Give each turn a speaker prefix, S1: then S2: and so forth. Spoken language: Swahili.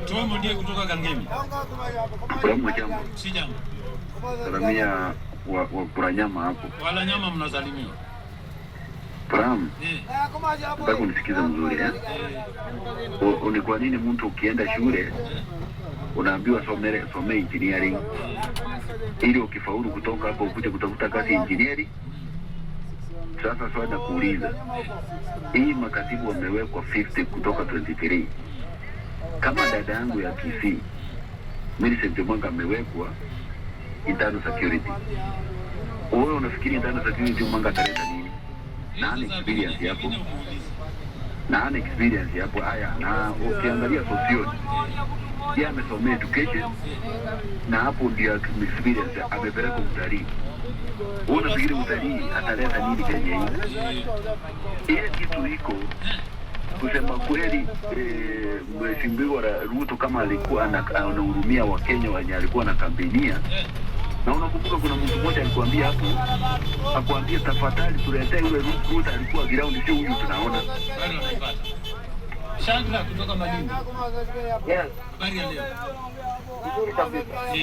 S1: Tomo ndiye kutoka Kangemi.
S2: Programu jambo.
S1: Si jambo.
S2: Salamia wa kula nyama hapo.
S1: Wala nyama mnasalimiwa.
S2: Programu. Nataka unisikize mzuri Ni kwa nini mtu ukienda shule unaambiwa some engineering ili ukifaulu kutoka hapo ukuje kutafuta kazi engineering? Sasa swali na kuuliza, hii makatibu wamewekwa 50 kutoka 23. Kama dada yangu ya Kisii Millicent Mwanga amewekwa internal security, wewe unafikiri internal security Mwanga ataleta nini? Na experience hapo, na experience hapo. Haya, na ukiangalia sociology yeye amesomea education na hapo ndio experience amepeleka utalii. Wewe unafikiri utalii ataleta nini Kenya hii? Ile kitu iko kusema kweli, Mheshimiwa Ruto kama alikuwa anahurumia Wakenya wenye alikuwa na kampenia. Na unakumbuka kuna mtu mmoja alikwambia hapo, akwambia tafadhali tuletee yule Ruto alikuwa ground, sio huyu tunaona.
S1: Shangla kutoka Malindi.
S2: Yes.
S1: Habari ya leo.
S2: Nzuri kabisa.